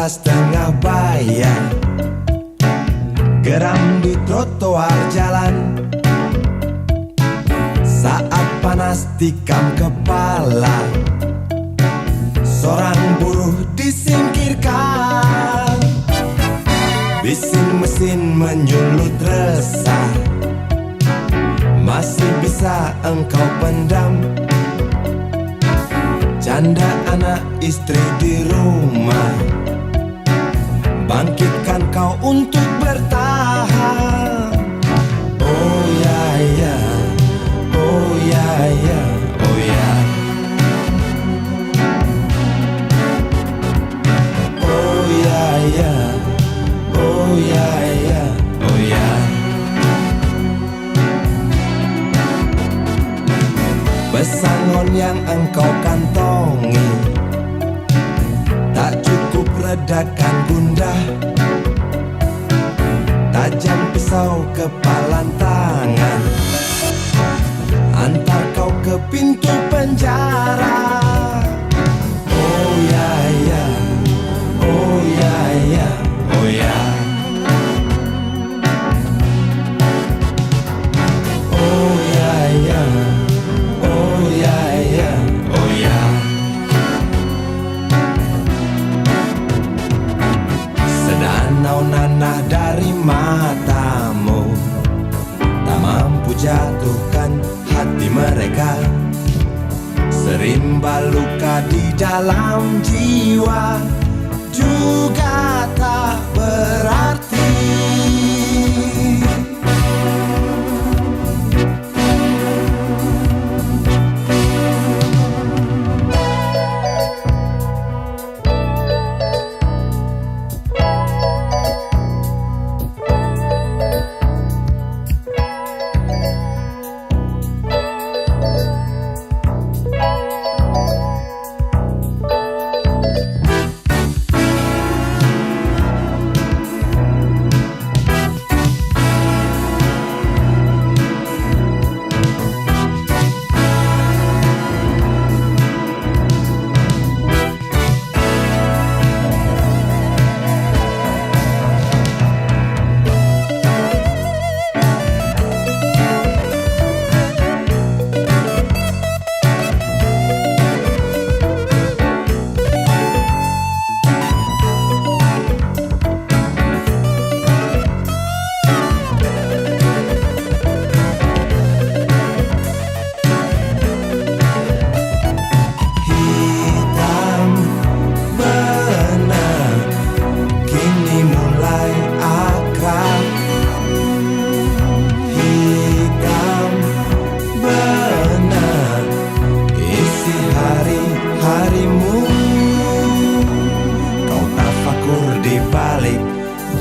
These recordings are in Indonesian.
rentas tengah bayar, geram di trotoar jalan. Saat panas tikam kepala, seorang buruh disingkirkan. Bising mesin menyulut resah, masih bisa engkau pendam. Janda anak istri di rumah, bangkitkan kau untuk bertahan. Oh ya ya, oh ya ya, oh ya. Oh ya ya, oh ya ya, oh ya. Pesangon yang engkau kantongi tak cukup redakan gundah. Tajam pisau kepalan tangan, antar kau ke pintu penjara. Oh ya ya, oh ya ya, oh ya. Oh ya ya, oh ya ya, oh ya. Sedanau nanah dari matamu tak mampu jatuhkan hati mereka. Serimba luka di dalam jiwa juga tak berarti.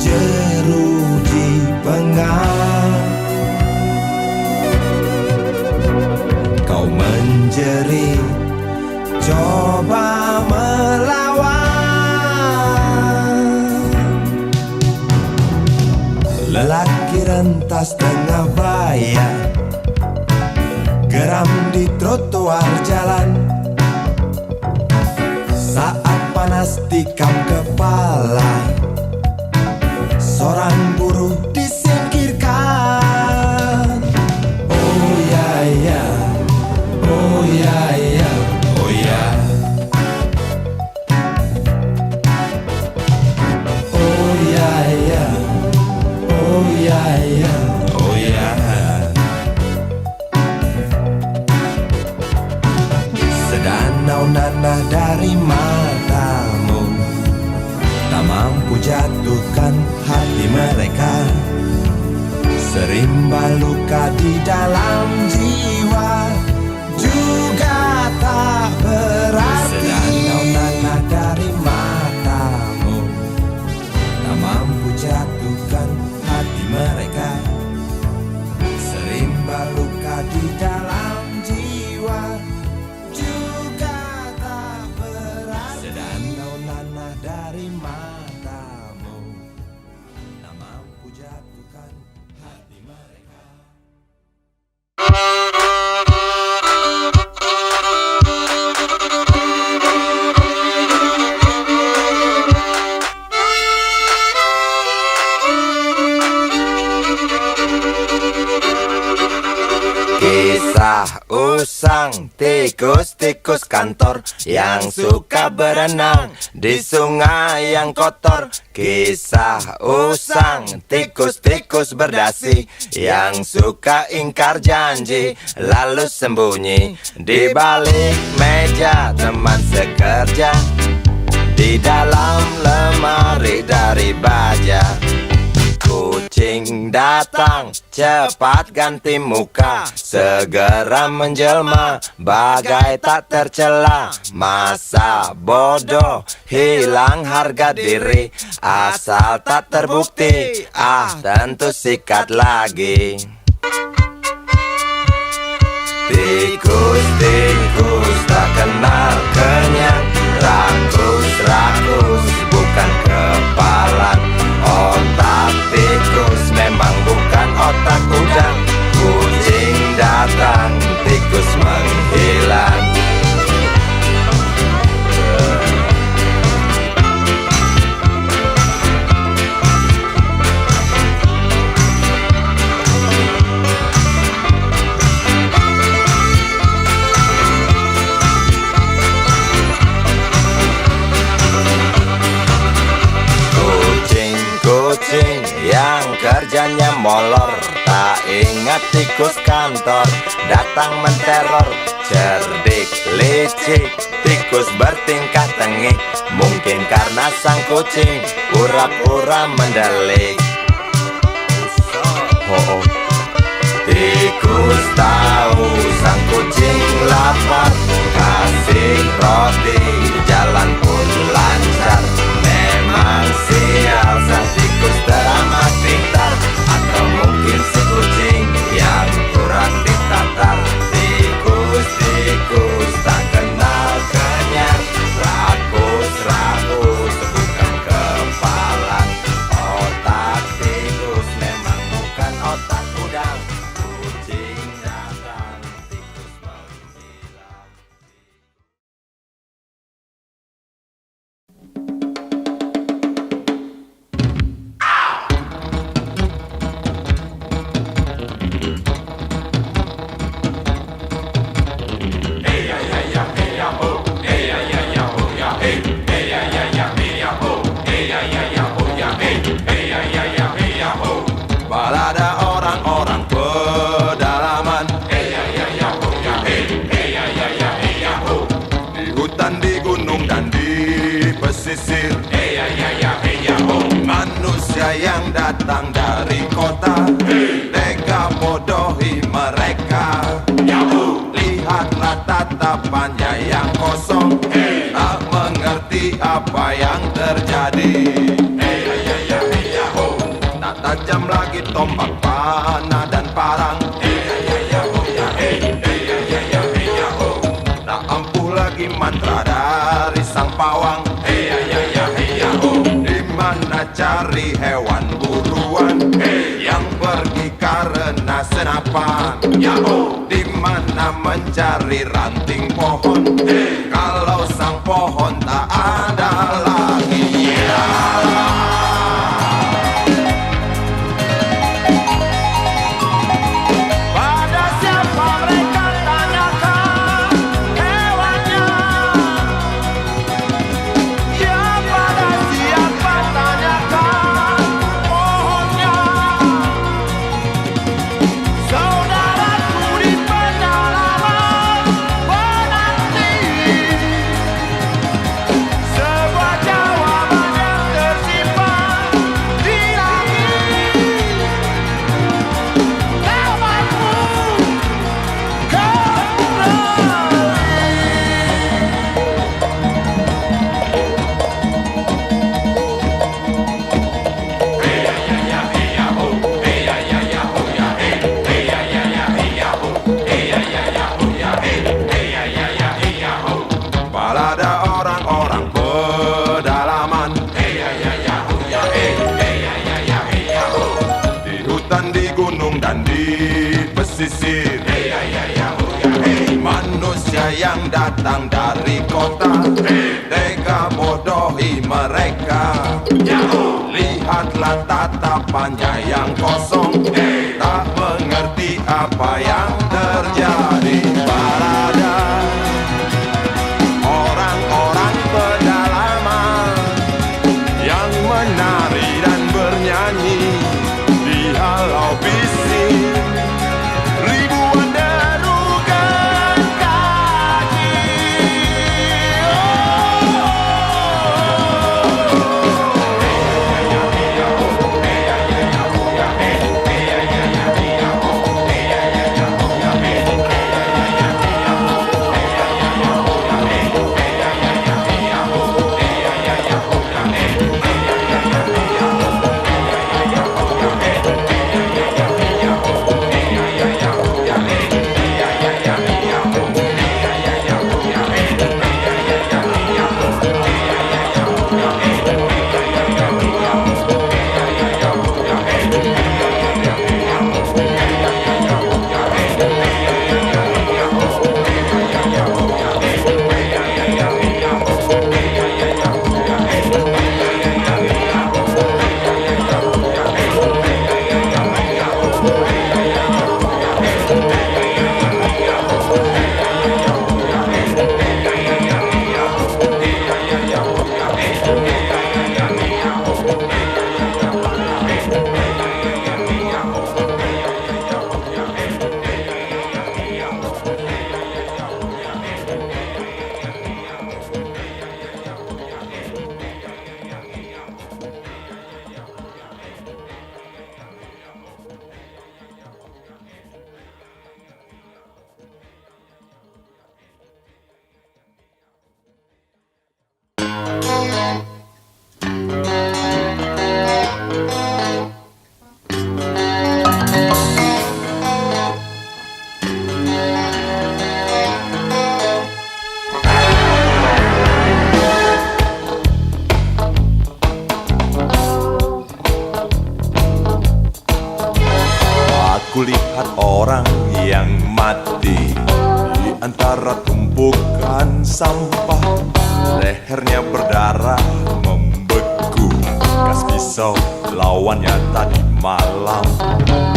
Jeruji pengap, kau menjerit, coba melawan. Lelaki rentas tengah bayar, geram di trotoar jalan. Saat panas tikam kepala, seorang buruh disingkirkan. Oh ya ya, oh ya ya, oh ya. Oh ya ya, oh ya ya, oh ya. Sedanau nanah dari matamu tak mampu jatuhkan hati mereka. Serimba luka di dalam jiwa juga tak berarti. Sedanau nanah dari matamu tak mampu jatuhkan hati mereka. Serimba luka di dalam jiwa juga tak berarti. Sedanau nanah dari matamu tak mampu jatuhkan hati mereka. Kisah usang tikus-tikus kantor yang suka berenang di sungai yang kotor. Kisah usang tikus-tikus berdasi yang suka ingkar janji lalu sembunyi di balik meja teman sekerja, di dalam lemari dari baja. Kucing datang, cepat ganti muka, segera menjelma, bagai tak tercela. Masa bodoh, hilang harga diri, asal tak terbukti, tentu sikat lagi. Tikus-tikus tak kenal kenyang, rakus-rakus bukan kepalang. Otak tikus memang bukan otak udang. Kucing datang, tikus menghilang. Kucing yang kerjanya molor, tak ingat tikus kantor, datang menteror. Cerdik, licik, tikus bertingkah tengik, mungkin karena sang kucing pura-pura mendelik. Tikus tahu sang kucing lapar, kasih roti, jalan pun lancar. Memang sial sang tikus teramat pintar, atau mungkin si kucing yang kurang ditatar. Tikus-tikus tak kenal kenyang, rakus-rakus bukan kepalang. Otak tikus memang bukan otak udang. Kucing datang, tikus menghilang. Balada orang-orang pedalaman, di hutan, di gunung, dan di pesisir. Manusia yang datang dari kota, tega bodohi mereka. Lihatlah tatapannya yang kosong, tak mengerti apa yang terjadi. Tak tajam lagi tombak panah dan parang, tak ampuh lagi mantra dari sang pawang. Di mana cari hewan buruan yang pergi karena senapan? Di mana mencari ranting pohon kalau sang pohon tak ada lagi? pesisir. Manusia yang datang dari kota, tega bodohi mereka. Lihatlah tatapannya yang kosong, tak mengerti apa yang terjadi. lihat orang yang mati di antara tumpukan sampah. Lehernya berdarah membeku, gas pisau lawannya tadi malam.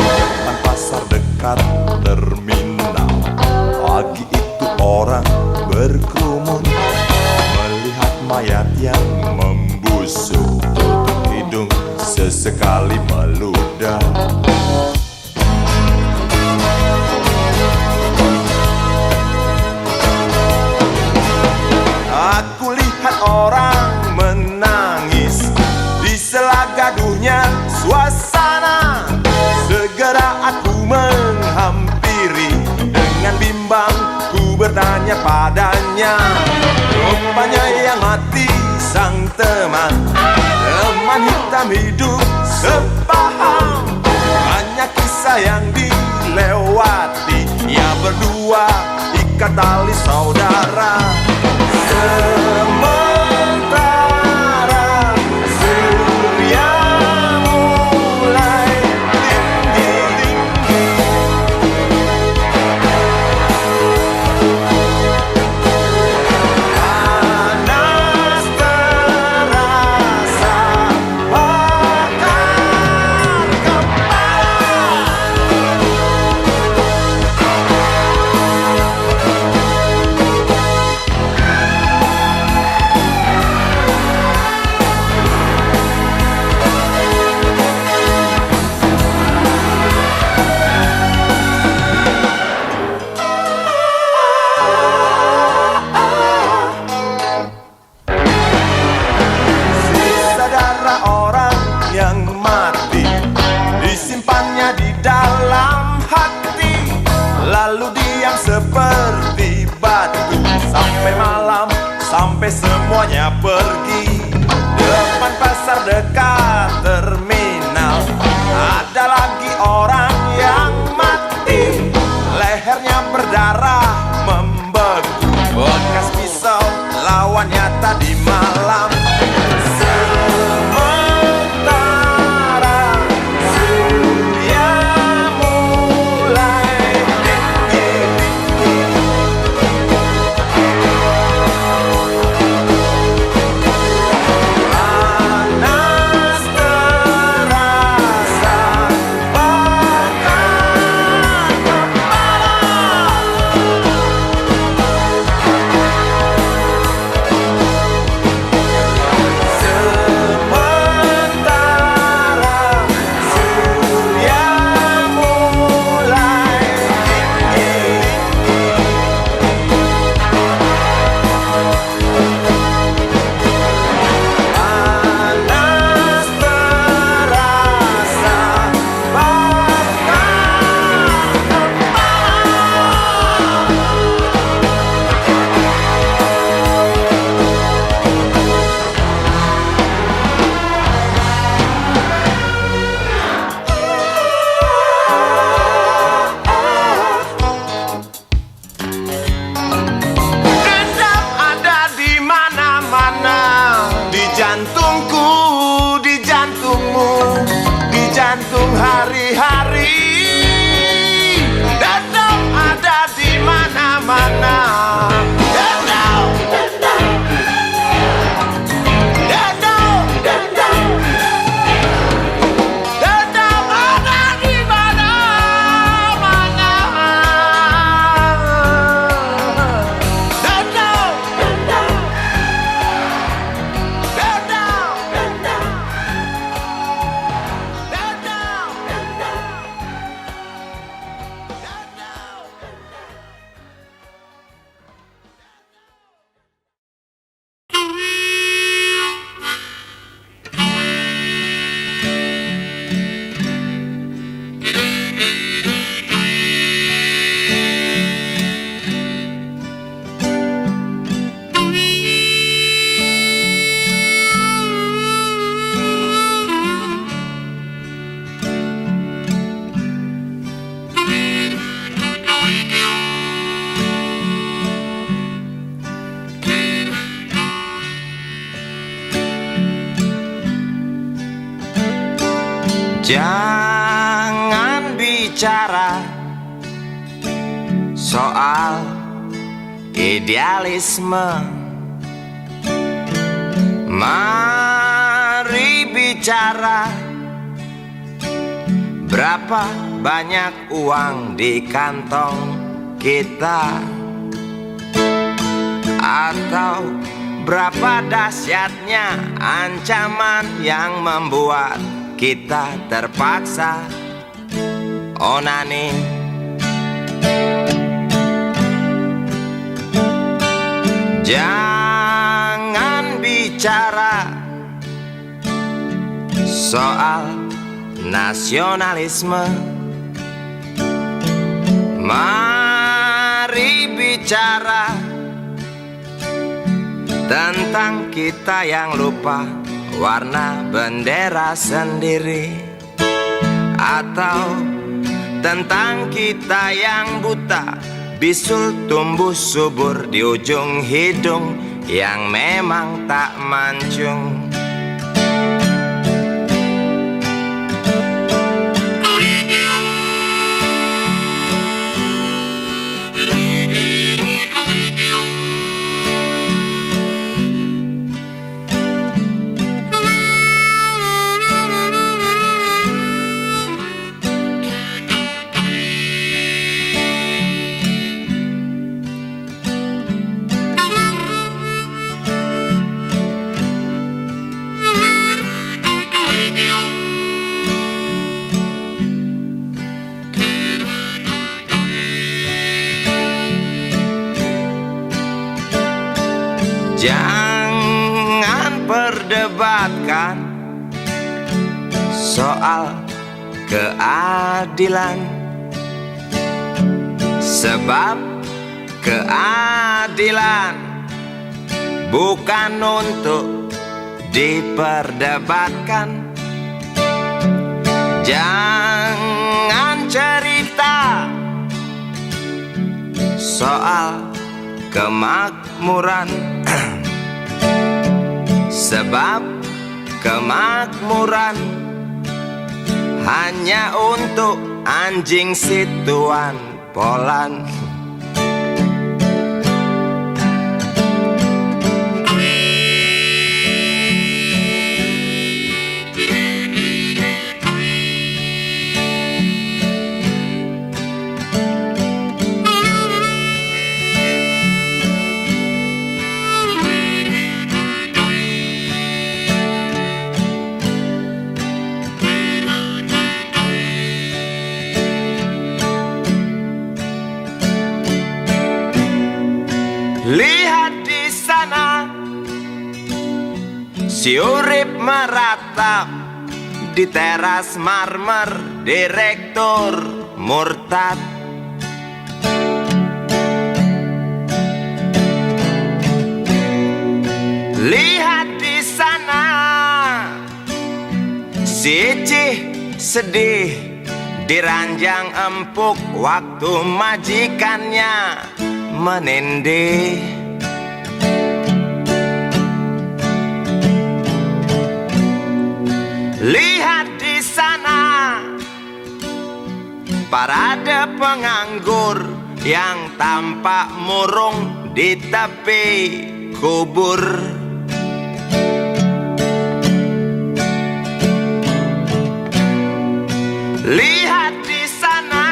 Depan pasar dekat terminal, pagi itu orang berkerumun melihat mayat yang membusuk. Tutup hidung sesekali meludah. Aku lihat orang menangis di sela gaduhnya suasana. Segera aku menghampiri, dengan bimbang ku bertanya padanya. Rupanya yang mati sang teman, teman hitam hidup sepaham. Hanya kisah yang dilewati, ya berdua ikat tali saudara. Sementara surya mulai tinggi, panas terasa bakar kepala. Sisa darah orang yang mati disimpannya di dalam hati, lalu diam seperti batu sampai malam, sampai semuanya pergi. Depan pasar dekat terminal ada lagi orang yang mati, lehernya berdarah membeku, bekas pisau lawannya tadi malam. Sementara surya mulai tinggi, panas terasa bakar kepala. Sementara surya mulai tinggi, panas terasa bakar dendam ada di mana-mana, di jantungku, di jantungmu, di jantung hari-hari. Dendam ada di mana-mana. Dendam, dendam, dendam, dendam, dendam ada di mana-mana. Dendam, dendam, dendam, dendam, dendam, Jangan bicara soal idealisme. Mari bicara berapa banyak uang di kantong kita, atau berapa dahsyatnya ancaman yang membuat kita terpaksa onani. Jangan bicara soal nasionalisme. Mari bicara tentang kita yang lupa warna bendera sendiri, atau tentang kita yang buta bisul tumbuh subur di ujung hidung yang memang tak mancung. Jangan perdebatkan soal keadilan, sebab keadilan bukan untuk diperdebatkan. Jangan cerita soal kemakmuran, sebab kemakmuran hanya untuk anjing situan Polan. Lihat di sana, si urip meratap di teras marmer direktur murtad. Lihat di sana, si Icih sedih diranjang empuk waktu majikannya menindih. Lihat di sana, parade penganggur yang tampak murung di tepi kubur. Lihat di sana,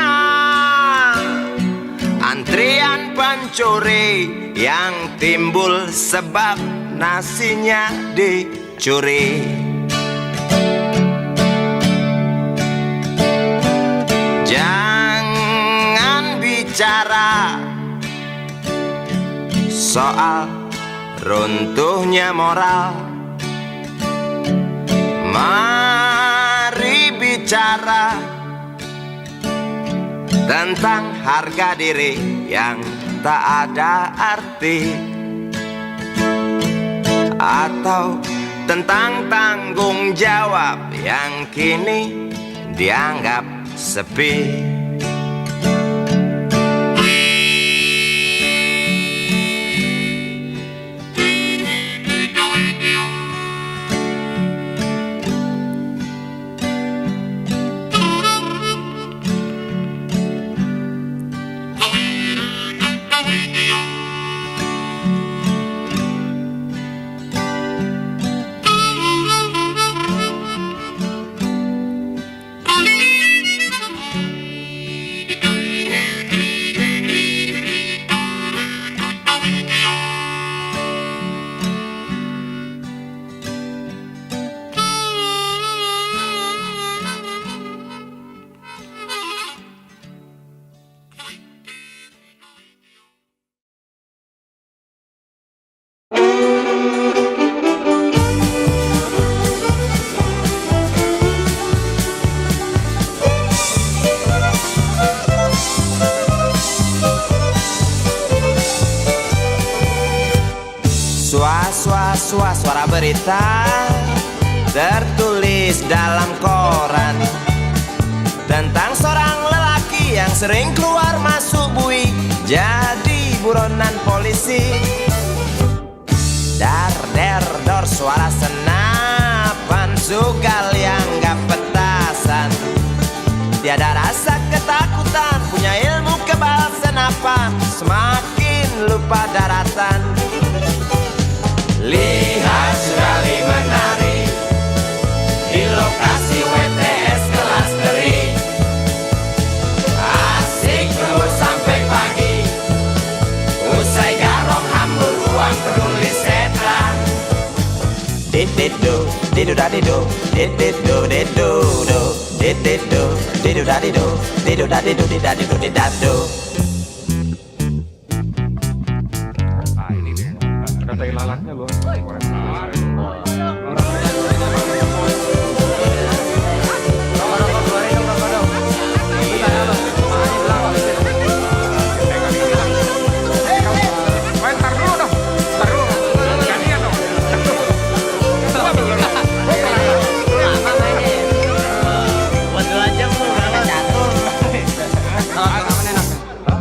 antrian pencuri yang timbul sebab nasinya dicuri. Jangan bicara soal runtuhnya moral. Mari bicara tentang harga diri yang tak ada arti, atau tentang tanggung jawab yang kini dianggap sepi. was-was suara berita tertulis dalam koran tentang seorang lelaki yang sering keluar masuk bui jadi buronan polisi. Dar der dor suara senapan sugal yang gak petasan, tiada rasa ketakutan, punya ilmu kebal senapan, semakin lupa daratan. Lihat sekali menari di lokasi WTS kelas teri, asik terus sampai pagi, usai garong hambur uang penulis setan. Dididu, didu dadidu, dididu didu do, dididu, didu dadidu, didu dadidu didadidu didadu. Ada tai lalatnya loh.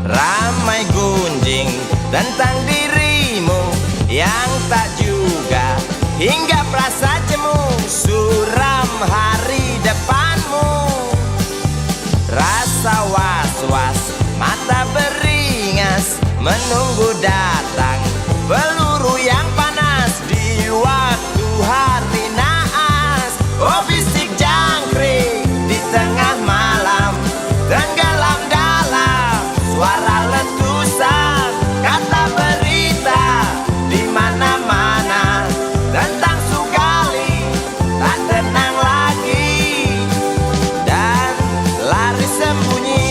Ramai gunjing tentang dirimu yang tak juga hingga perasa jemu, suram hari depanmu. Rasa was-was, mata beringas, menunggu datang peluru yang panas di waktu hari naas. Oh bisik jangkrik di tengah malam, tenggelam dalam suara letusan, kata berita di mana-mana tentang Sugali tak tenang lagi dan lari sembunyi.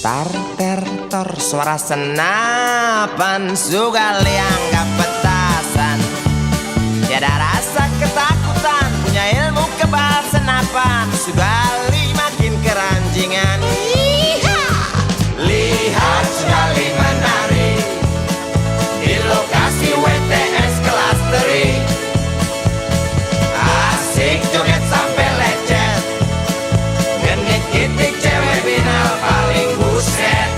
Tar ter tor suara senapan sugal yang gak petasan, tiada rasa ketakutan, punya ilmu kebal senapan, Sugali makin keranjingan. Lihat Sugali menari di lokasi WTS kelas teri, asik joget sampai lecet, genit kitik cewek binal paling buset.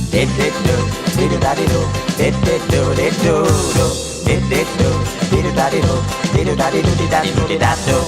Dididu, didu dadidu, dididu didu do, dididu, didu dadidu, didu dadidu didadidu didadu.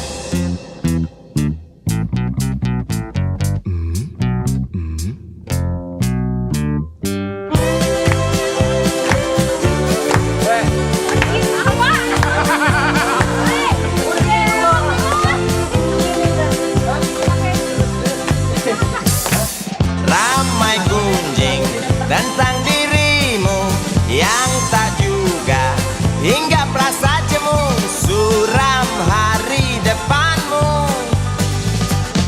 Ramai gunjing tentang dirimu yang tak juga hingga perasa jemu, suram hari depanmu.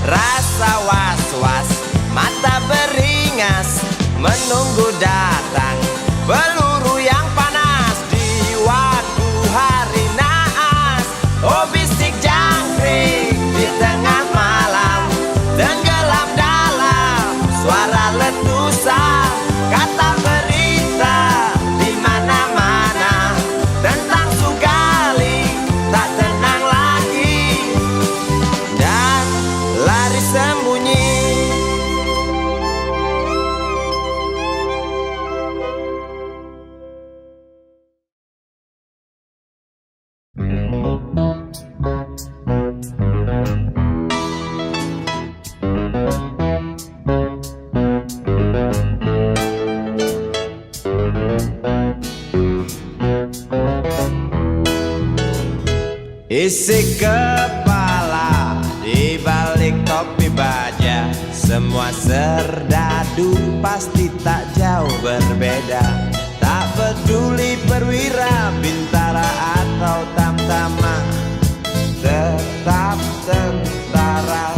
Rasa was-was, mata beringas, menunggu datang peluru yang panas di waktu hari naas. Oh bisik jangkrik di tengah malam, tenggelam dalam suara letusan, kata berita di mana-mana tentang Sugali tak tenang lagi dan lari sembunyi. Isi kepala di balik topi baja, Semua serdadu pasti tak jauh berbeda. Tak peduli perwira, bintara atau tamtama, tetap tentara.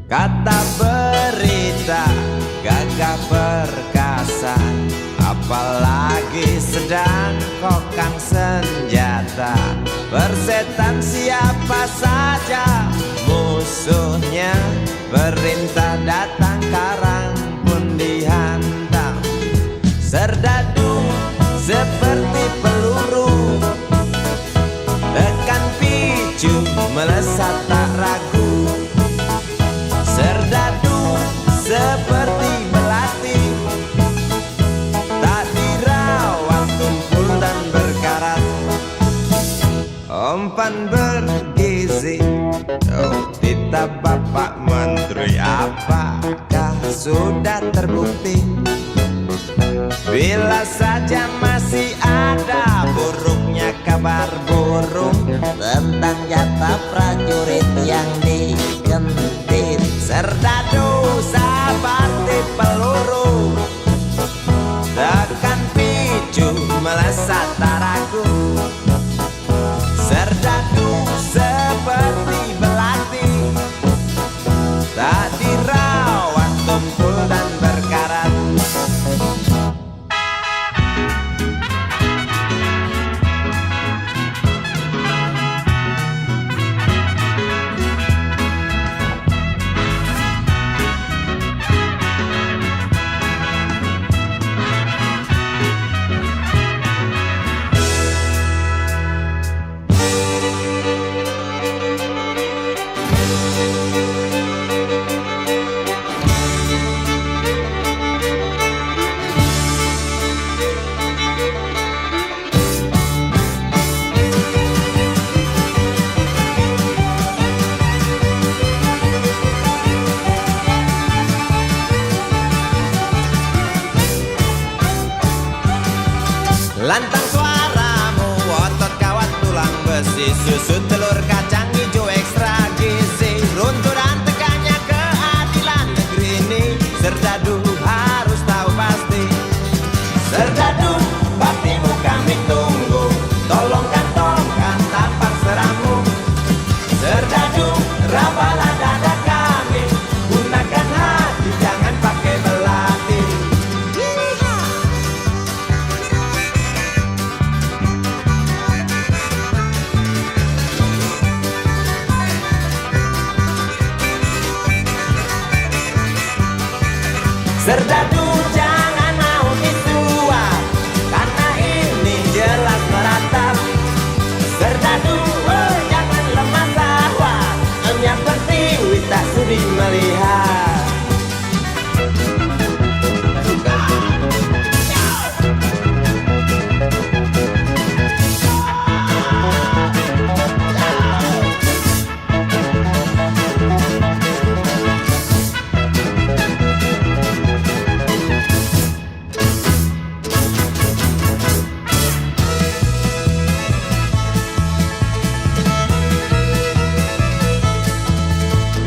Kata berita, gagah perkasa, apalagi sedang kokang senjata. Persetan siapa saja musuhnya, perintah datang karang pun dihantam. Serdadu seperti peluru, tekan picu melesat tak ragu. Serdadu seperti belati, tak dirawat tumpul dan berkarat. Umpan bergizi, oh titah Bapak Menteri, apakah sudah terbukti? Bila saja masih ada buruknya kabar burung tentang jatah prajurit yang digentit. Serdadu seperti peluru, tekan picu melesat tak ragu. Serdadu seperti belati, tak dirawat tumpul dan berkarat. Lantang suaramu, otot kawat tulang besi, susu telur kacang hijau ekstra gizi. Runtuh dan tegaknya keadilan negeri ini, serdadu harus tahu pasti. Serdadu, baktimu kami tunggu, tolong kantongkan tampang seramu. Serdadu, rapalah dada kami, gunakan hati jangan pakai belati. Serdadu jangan mau disuap, karena ini jelas meratap. Serdadu jangan lemah sahwat, hanya pertiwi tak sudi melihat.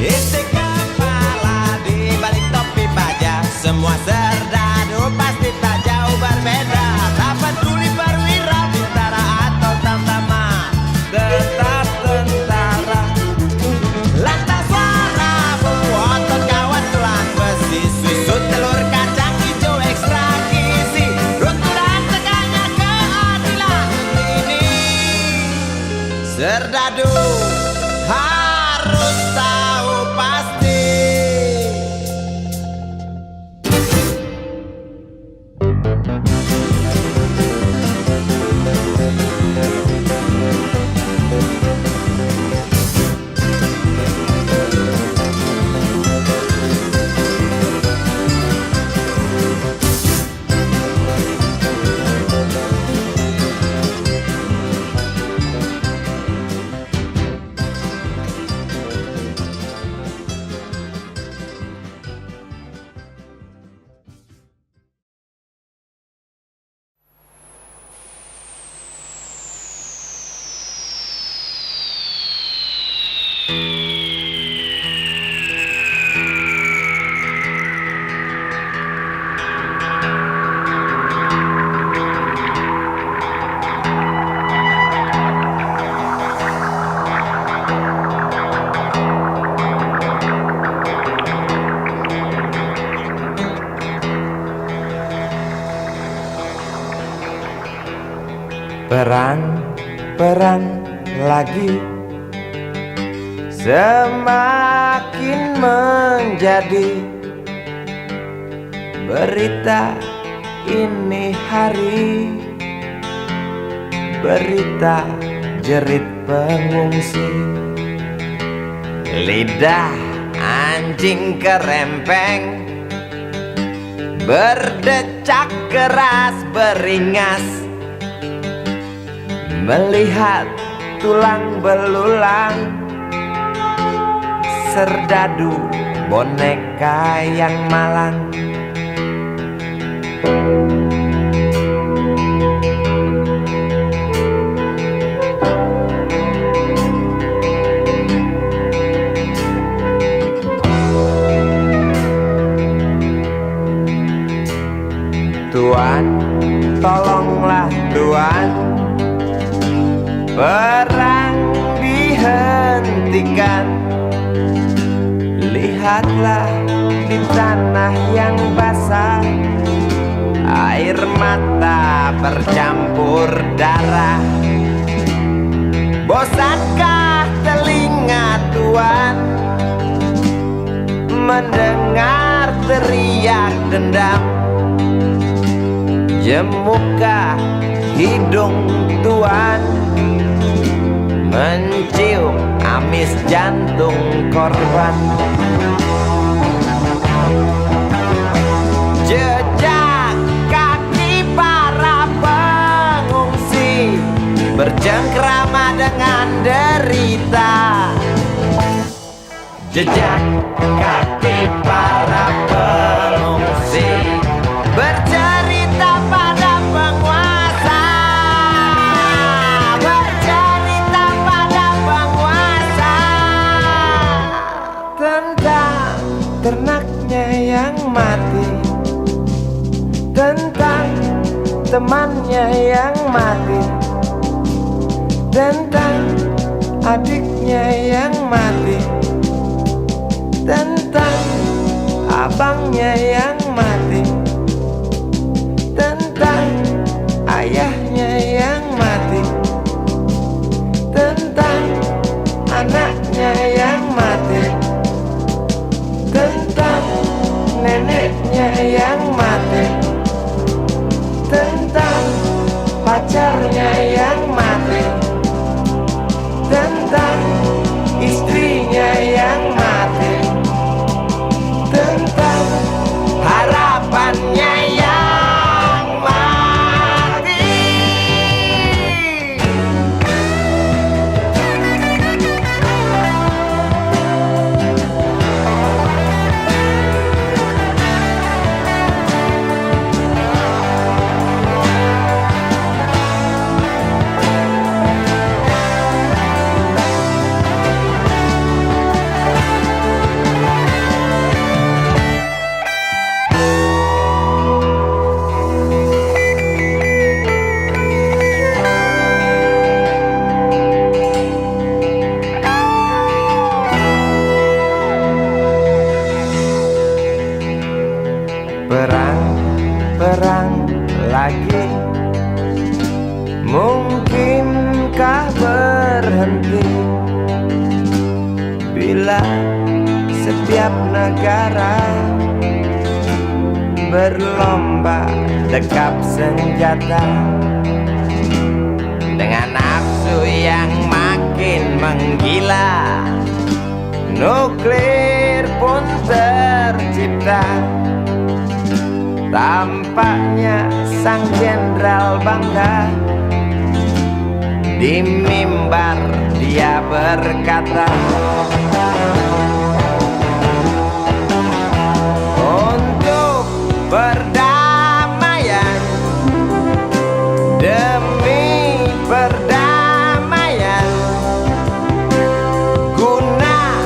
Isi kepala di balik topi baja, semua serdadu pasti tak jauh berbeda. Tak peduli perwira, bintara atau tamtama, tetap tentara. Lantang suaramu, otot kawat tulang besi, susu telur kacang hijau ekstra gizi. Runtuh dan tegaknya keadilan ini, serdadu harus tahu pasti. perang lagi semakin menjadi berita ini hari, berita jerit pengungsi. Lidah anjing kerempeng berdecak keras beringas, melihat tulang belulang serdadu boneka yang malang. Tuan, tolonglah Tuan, perang dihentikan. Lihatlah di tanah yang basah, air mata bercampur darah. Bosankah telinga Tuan mendengar teriak dendam? Jemukah hidung Tuan mencium amis jantung korban? Jejak kaki para pengungsi bercengkrama dengan derita. Jejak kaki para pengungsi bercerita pada penguasa, bercerita pada penguasa tentang ternaknya yang mati, tentang temannya yang mati, tentang adiknya yang mati, tentang abangnya yang mati, tentang ayahnya yang mati, tentang anaknya yang mati, tentang neneknya yang mati, tentang pacarnya yang mati, tentang istrinya yang mati, tentang harapannya yang mati. Perang lagi, mungkinkah berhenti bila setiap negara berlomba dekap senjata dengan nafsu yang makin menggila? Nuklir pun tercipta. Tampaknya sang jenderal bangga. Di mimbar dia berkata, untuk perdamaian, demi perdamaian, guna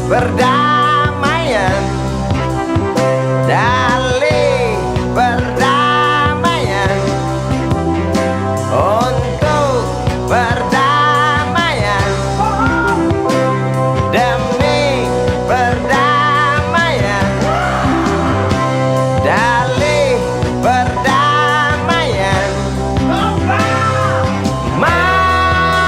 perdamaian, dalih perdamaian, untuk perdamaian, demi perdamaian, dalih perdamaian, mari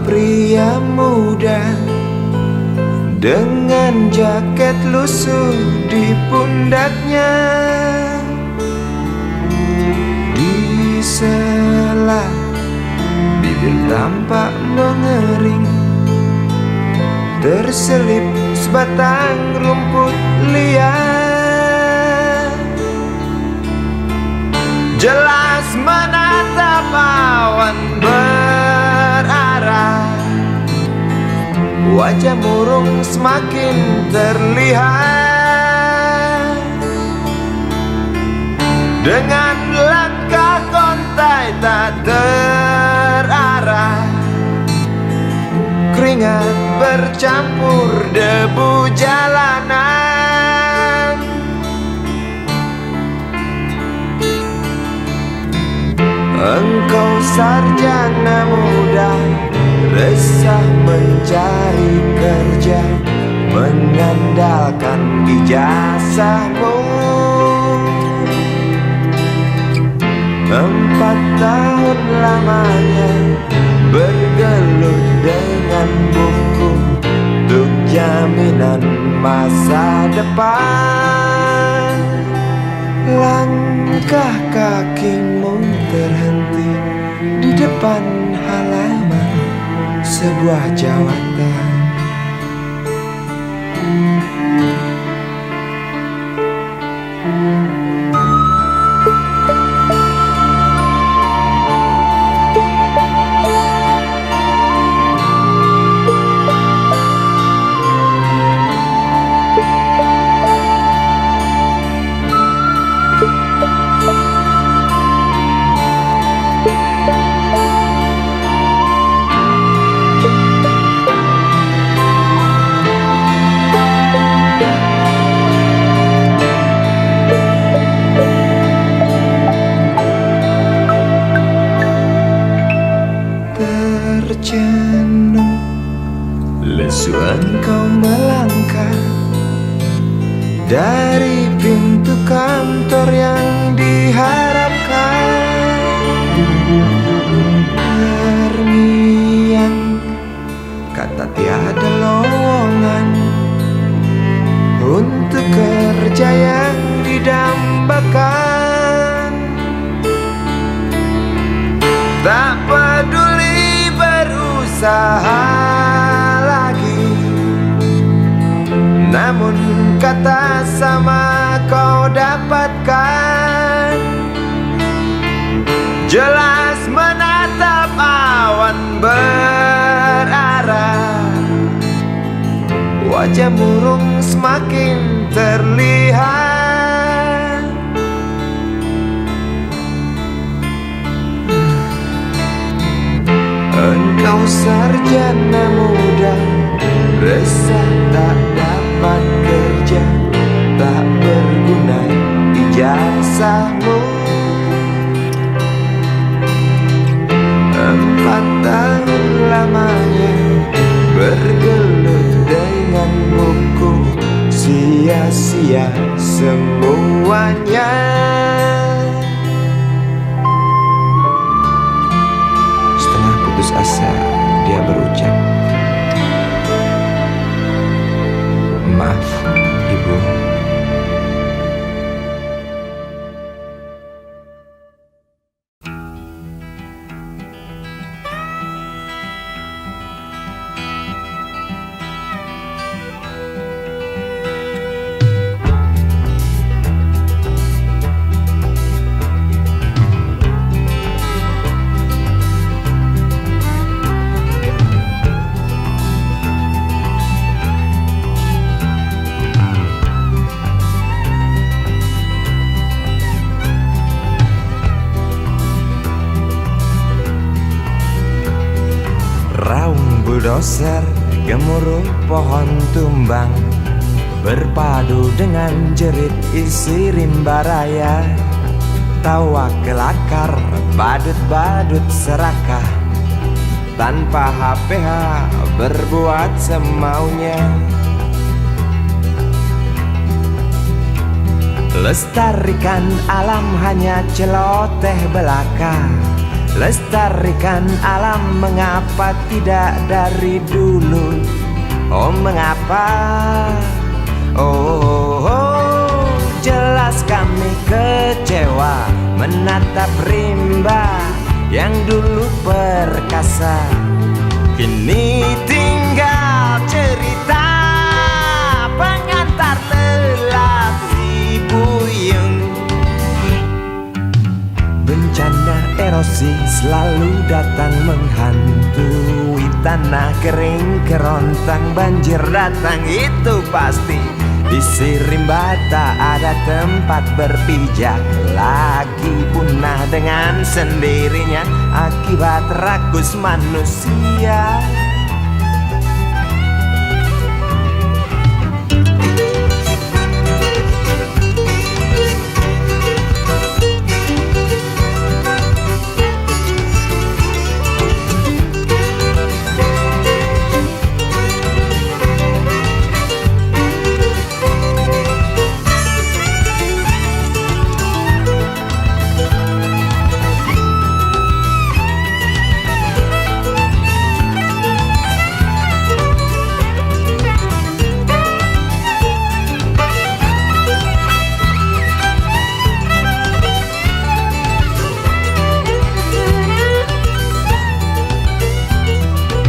pria muda dengan jaket lusuh di pundaknya. Di sela bibir tampak mengering, terselip sebatang rumput liar. Jelas menatap awan berarah, wajah murung semakin terlihat. Dengan langkah kontai tak terarah, keringat bercampur debu jalanan. Engkau sarjana muda, resah mencari kerja, mengandalkan ijazahmu. 4 tahun lamanya bergelut dengan buku untuk jaminan masa depan. Langkah kakimu terhenti di depan halaman sebuah jawatan. Tercenung lesu engkau melangkah dari pintu kantor yang diharapkan. Terngiang kata tiada lowongan untuk kerja yang didambakan. Tak peduli berusaha lagi, namun kata sama kau dapatkan. Jelas menatap awan berarah, wajah murung semakin terlihat. Engkau sarjana muda, resah tak dapat kerja, tak berguna ijazahmu. 4 tahun lamanya bergelut dengan buku, sia-sia semuanya. Setengah putus asa dia berucap, "Maaf, Ibu." Raung bulldozer, gemuruh pohon tumbang, berpadu dengan jerit isi rimba raya. Tawa kelakar, badut-badut serakah, tanpa HPH berbuat semaunya. Lestarikan alam hanya celoteh belaka, Lestarikan alam, mengapa tidak dari dulu? Oh mengapa? Oh, jelas kami kecewa menatap rimba yang dulu perkasa, kini tinggal cerita pengantar lelah si buyung. Bencana erosi selalu datang menghantui tanah kering kerontang, banjir datang itu pasti. Di Rimba tak ada tempat berpijak lagi, punah dengan sendirinya akibat rakus manusia.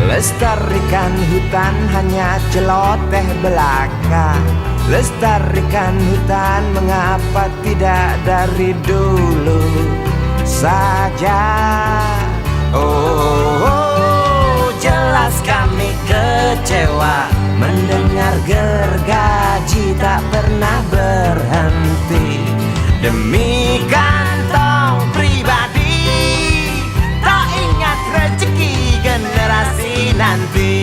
Lestarikan hutan hanya celoteh belaka. Lestarikan hutan, mengapa tidak dari dulu saja? Oh, jelas kami kecewa mendengar gergaji tak pernah berhenti demi kantong pribadi, tak ingat rezeki generasi nanti.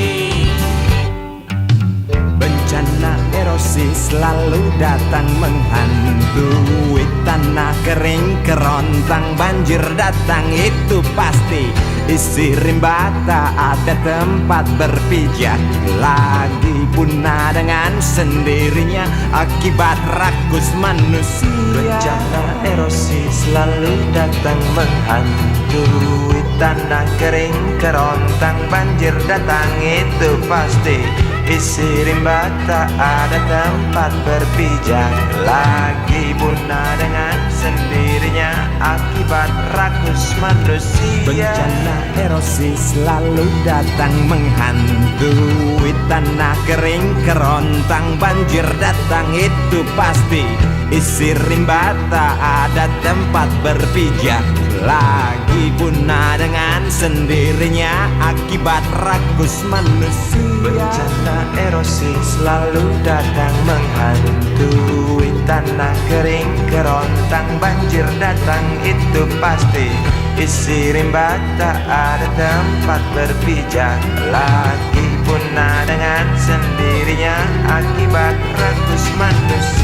Bencana erosi selalu datang menghantui tanah kering kerontang, banjir datang itu pasti. Isi rimba tak ada tempat berpijak lagi, punah dengan sendirinya akibat rakus manusia. Bencana erosi selalu datang menghantui tanah kering kerontang, banjir datang itu pasti. Isi rimba tak ada tempat berpijak lagi, punah dengan sendirinya akibat rakus manusia. Bencana erosi selalu datang menghantui tanah kering kerontang, banjir datang itu pasti. Isi rimba tak ada tempat berpijak lagi, punah dengan sendirinya akibat rakus manusia. Bencana erosi selalu datang menghantui tanah kering kerontang, banjir datang itu pasti. Isi rimba tak ada tempat berpijak lagi, punah dengan sendirinya akibat rakus manusia.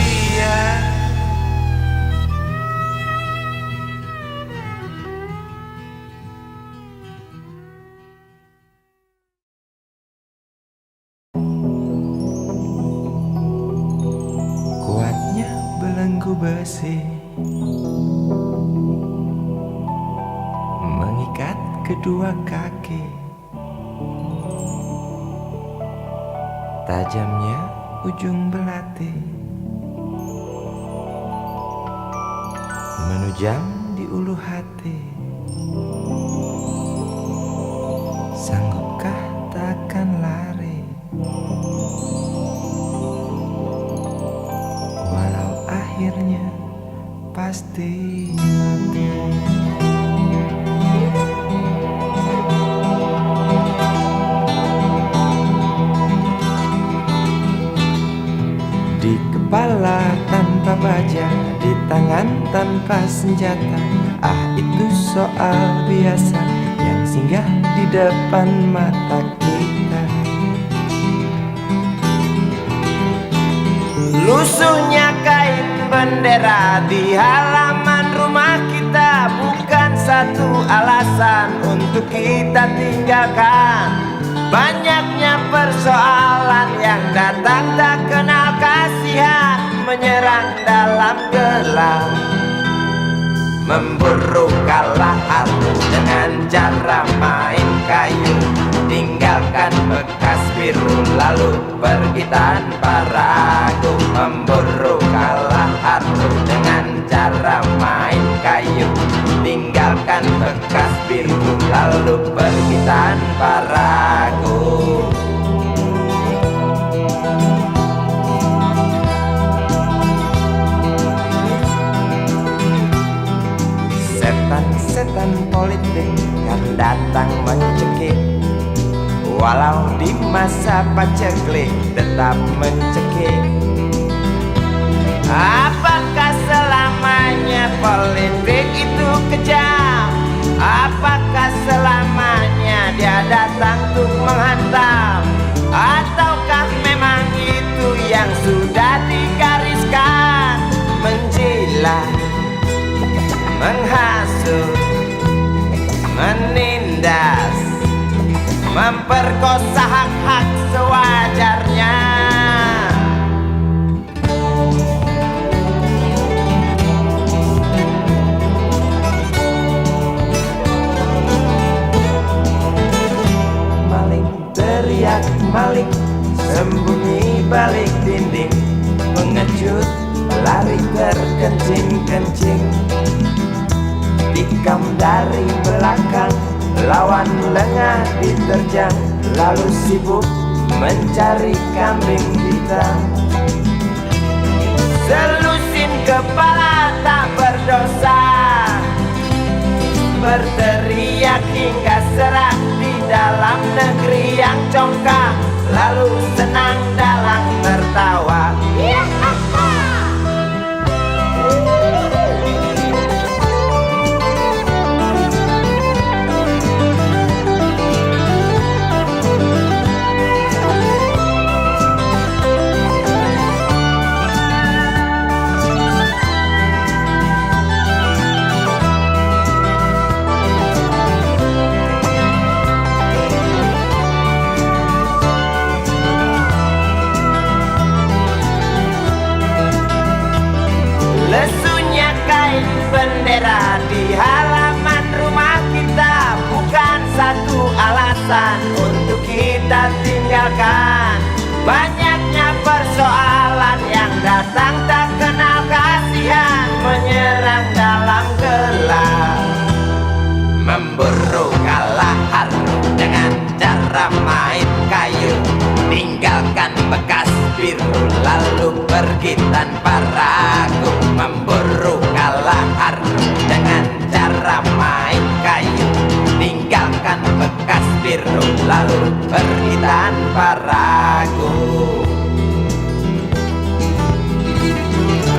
Kuatnya belenggu besi mengikat kedua kaki, tajamnya ujung belati menujam di ulu hati. Sanggupkah takkan lari walau akhirnya pasti mati? Di kepala tanpa baja, di tangan tanpa senjata. Ah, itu soal biasa yang singgah di depan mata kita. Lusuhnya kain bendera di halaman rumah kita bukan satu alasan untuk kita tinggalkan. Banyaknya persoalan yang datang tak kenal kasihan, menyerang dalam gelap, Memburu kalah harus dengan cara main kayu. Tinggalkan bekas biru lalu pergi tanpa ragu. Memburu kalah harus dengan cara main kayu. Tinggalkan bekas biru lalu pergi tanpa ragu. Setan politik kan datang mencekik, walau di masa paceklik tetap mencekik. Apakah selamanya politik itu kejam? Apakah selamanya dia datang untuk menghantam? Ataukah memang itu yang sudah digariskan? Menjilat, menghasut, menindas, memperkosa hak-hak sewajarnya. Maling teriak maling, sembunyi balik dinding, pengecut lari terkencing-kencing. Tikam dari belakang, lawan lengah diterjang, lalu sibuk mencari kambing hitam. Selusin kepala tak berdosa, berteriak hingga serak di dalam negeri yang congkak, lalu senang dalam tertawa. Lesunya kain bendera di halaman rumah kita bukan satu alasan untuk kita tinggalkan. Banyaknya persoalan yang datang tak kenal kasihan, menyerang dalam gelap. Memburu kalah harus dengan cara main kayu. Tinggalkan bekas biru lalu pergi tanpa ragu. Memburu kalah harus dengan cara main kayu. Tinggalkan bekas biru lalu pergi tanpa ragu.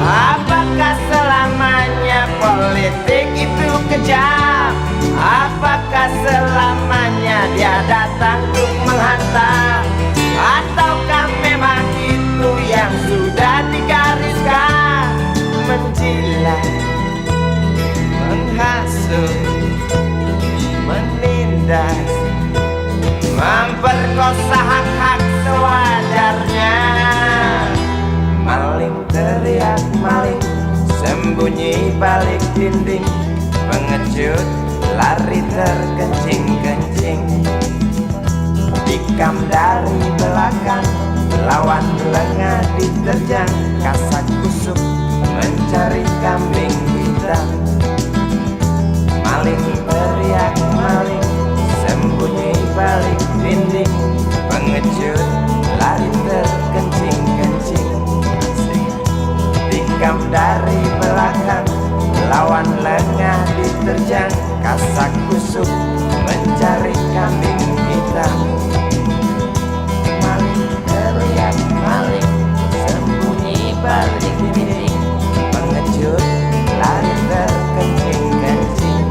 Apakah selamanya politik itu kejam? Apakah selamanya dia datang untuk menghantam? Ataukah memang itu yang sudah digariskan? Menjilat, menghasut, menindas, memperkosa hak-hak sewajarnya. Maling teriak maling, sembunyi balik dinding, pengecut lari terkencing-kencing. Tikam dari belakang, lawan lengah diterjang, kasak kusuk mencari kambing hitam. Maling teriak maling, sembunyi balik dinding, pengecut lari terkencing-kencing. Tikam dari belakang, lawan lengah diterjang, kasak kusuk mencari kambing hitam. Maling teriak maling, sembunyi balik dinding, pengecut lari terkencing-kencing.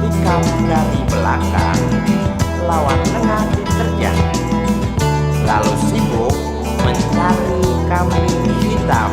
Tikam dari belakang, lawan lengah diterjang, lalu sibuk mencari kambing hitam.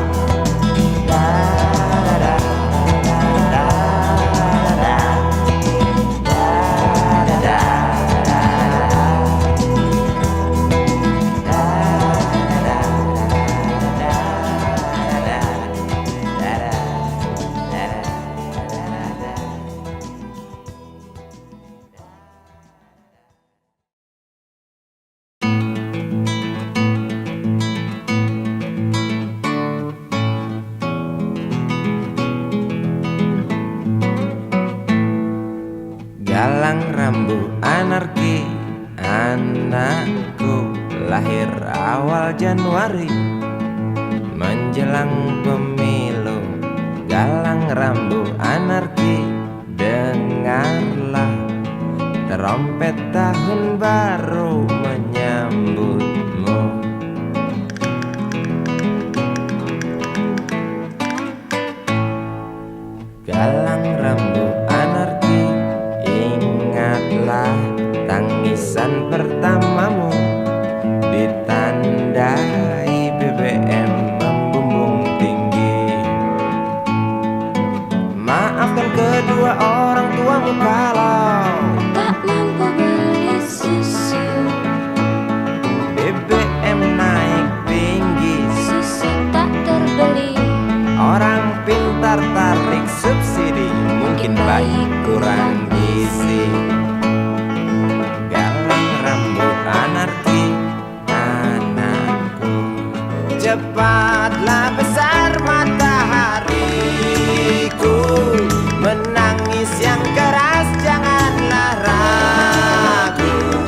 Galang rambu anarki, anakku lahir awal Januari menjelang pemilu. Galang rambu anarki, dengarlah trompet tahun baru menyambutmu. Galang rambu anarki, ingatlah tangisan pertamamu ditandai BBM membumbung tinggi. Maafkan kedua orang tuamu kalau tak mampu beli susu. BBM naik tinggi, Susu tak terbeli. orang pintar tarik subsidi, mungkin baik kurang gizi. Galang rambut anarki, anakku, cepatlah besar matahariku. Menangis yang keras janganlah ragu,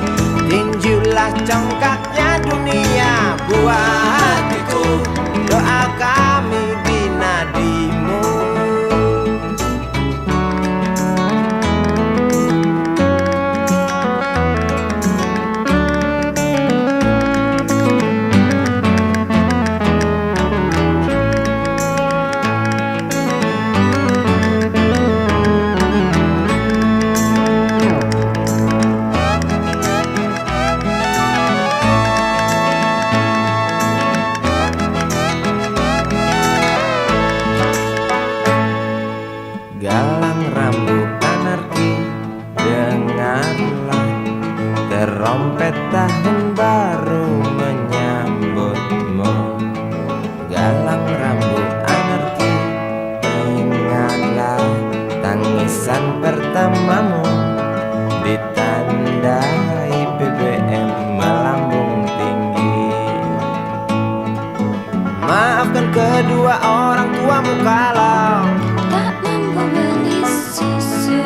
tinjulah congkaknya dunia buah hatiku. Doa kami di nadimu. Galang rambut anarki, dengarlah trompet tahun baru menyambutmu. Galang rambut anarki, ingatlah tangisan pertamamu ditandai BBM melambung tinggi. Maafkan kedua orang tuamu kalau Tak mampu beli susu.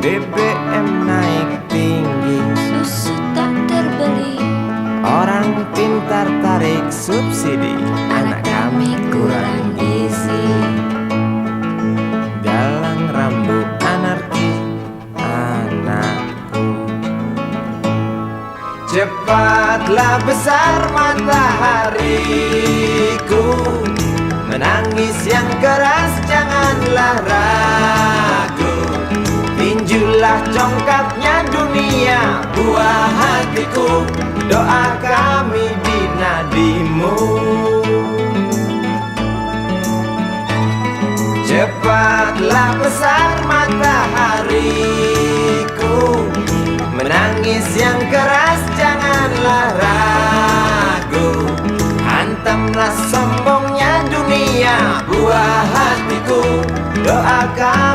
BBM naik tinggi, Susu tak terbeli. orang pintar tarik subsidi, anak kami kurang gizi. Galang rambut anarki, anakku, cepatlah besar matahariku. Menangis yang keras janganlah ragu, tinjulah congkaknya dunia buah hatiku. Doa kami di nadimu. Cepatlah besar matahariku, menangis yang keras janganlah ragu, hantamlah sombongnya dunia buah hatiku. Doa kami